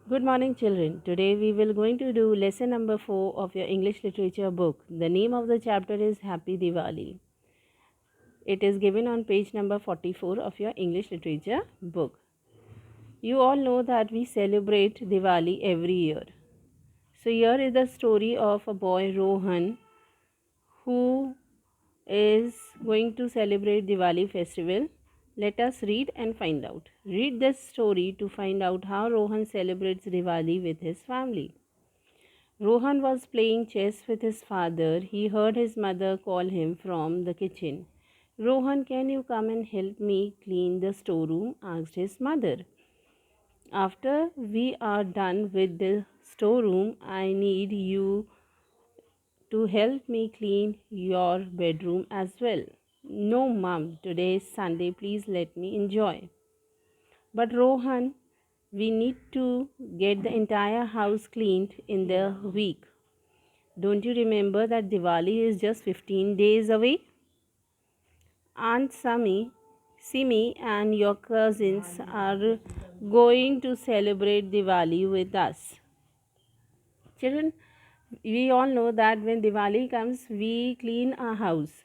Good morning, children. Today we will going to do lesson number 4 of your English literature book. The name of the chapter is Happy Diwali. It is given on page number 44 of your English literature book. You all know that we celebrate Diwali every year. So here is the story of a boy Rohan who is going to celebrate Diwali festival. Let us read and find out. Read this story to find out how Rohan celebrates Diwali with his family. Rohan was playing chess with his father. He heard his mother call him from the kitchen. Rohan, can you come and help me clean the storeroom? Asked his mother. After we are done with the storeroom, I need you to help me clean your bedroom as well. No, Mum, today is Sunday. Please let me enjoy. But Rohan, we need to get the entire house cleaned in the week. Don't you remember that Diwali is just 15 days away? Aunt Simi and your cousins are going to celebrate Diwali with us. Children, we all know that when Diwali comes, we clean our house.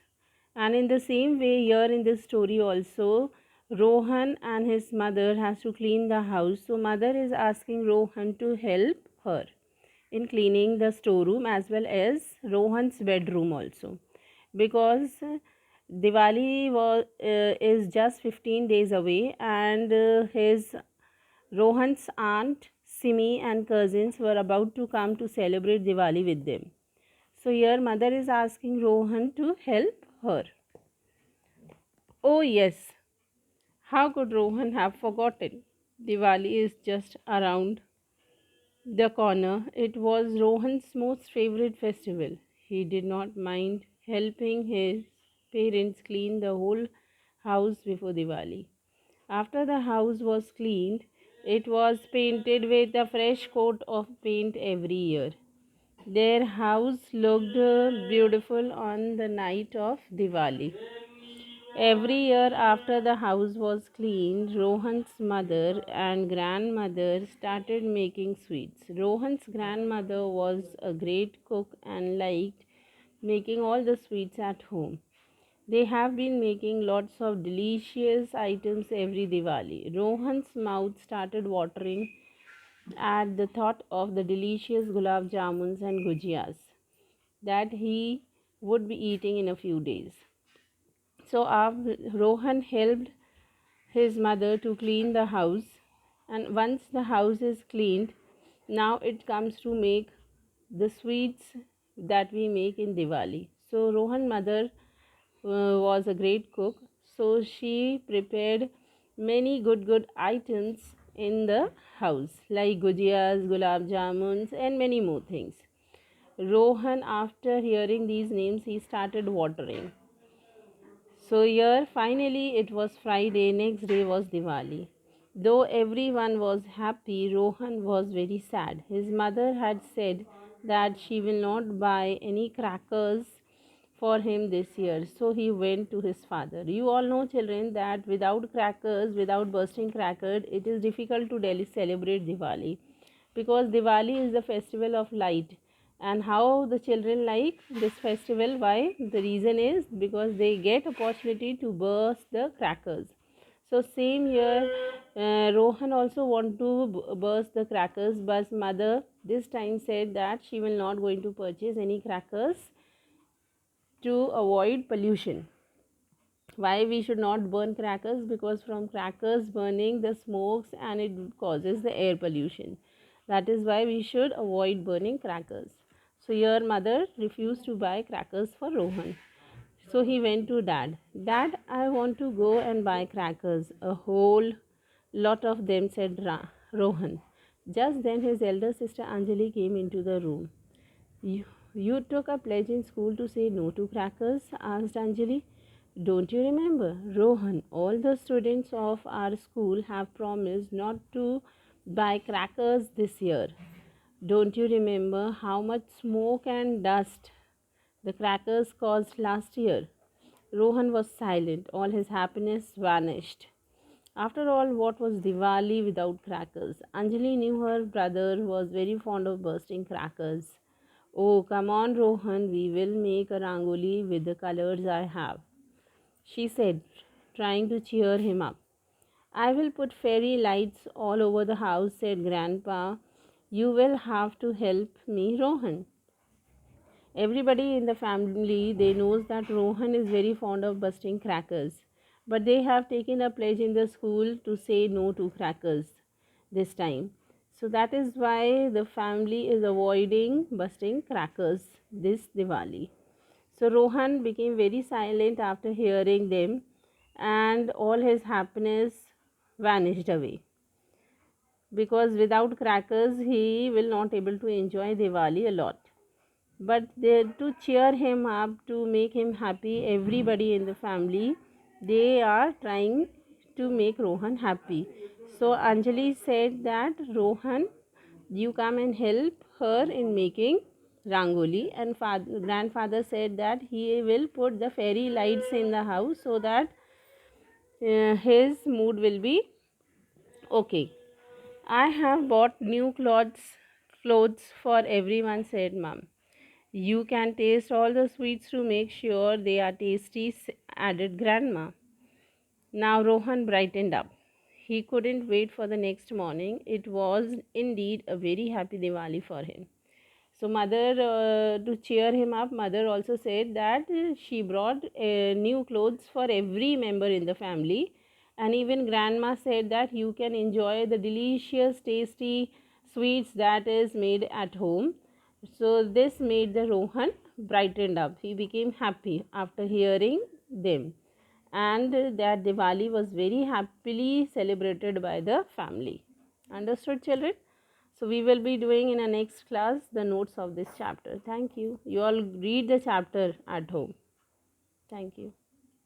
And in the same way, here in this story also, Rohan and his mother has to clean the house. So mother is asking Rohan to help her in cleaning the storeroom as well as Rohan's bedroom also, because is just 15 days away, and his Rohan's aunt Simi and cousins were about to come to celebrate Diwali with them. So here mother is asking Rohan to help her. Oh yes, how could Rohan have forgotten? Diwali is just around the corner. It was Rohan's most favorite festival. He did not mind helping his parents clean the whole house before Diwali. After the house was cleaned, it was painted with a fresh coat of paint every year. Their house looked beautiful on the night of Diwali. Every year after the house was cleaned, Rohan's mother and grandmother started making sweets. Rohan's grandmother was a great cook and liked making all the sweets at home. They have been making lots of delicious items every Diwali. Rohan's mouth started watering at the thought of the delicious gulab jamuns and gujiyas that he would be eating in a few days. So Rohan helped his mother to clean the house, and once the house is cleaned, now it comes to make the sweets that we make in Diwali. So Rohan mother was a great cook, so she prepared many good items in the house like gujiyas, gulab jamuns, and many more things. Rohan, after hearing these names, he started watering. So here finally it was Friday, next day was Diwali. Though everyone was happy, Rohan was very sad. His mother had said that she will not buy any crackers for him this year. So he went to his father. You all know, children, that without crackers, without bursting crackers, it is difficult to celebrate Diwali, because Diwali is the festival of light. And how the children like this festival? Why? The reason is because they get opportunity to burst the crackers. So same here, Rohan also want to burst the crackers, but mother this time said that she will not going to purchase any crackers to avoid pollution. Why we should not burn crackers? Because from crackers burning the smokes and it causes the air pollution. That is why we should avoid burning crackers. So your mother refused to buy crackers for Rohan. So he went to dad. Dad, I want to go and buy crackers. A whole lot of them, said Rohan. Just then his elder sister Anjali came into the room. You took a pledge in school to say no to crackers? Asked Anjali. Don't you remember? Rohan, all the students of our school have promised not to buy crackers this year. Don't you remember how much smoke and dust the crackers caused last year? Rohan was silent. All his happiness vanished. After all, what was Diwali without crackers? Anjali knew her brother was very fond of bursting crackers. Oh, come on, Rohan, we will make a rangoli with the colors I have, she said, trying to cheer him up. I will put fairy lights all over the house, said Grandpa. You will have to help me, Rohan. Everybody in the family they knows that Rohan is very fond of busting crackers, but they have taken a pledge in the school to say no to crackers this time. So that is why the family is avoiding busting crackers this Diwali. So Rohan became very silent after hearing them, and all his happiness vanished away, because without crackers he will not able to enjoy Diwali a lot. But they, to cheer him up, to make him happy, everybody in the family, they are trying to make Rohan happy. So Anjali said that, Rohan, you come and help her in making rangoli, and grandfather said that he will put the fairy lights in the house so that his mood will be okay. I have bought new clothes for everyone, said mom. You can taste all the sweets to make sure they are tasty, added Grandma. Now Rohan brightened up. He couldn't wait for the next morning. It was indeed a very happy Diwali for him. So mother, to cheer him up, mother also said that she brought new clothes for every member in the family, and even grandma said that you can enjoy the delicious, tasty sweets that is made at home. So this made the Rohan brightened up. He became happy after hearing them, and that Diwali was very happily celebrated by the family. Understood, children? So we will be doing in our next class the notes of this chapter. Thank you. You all read the chapter at home. Thank you.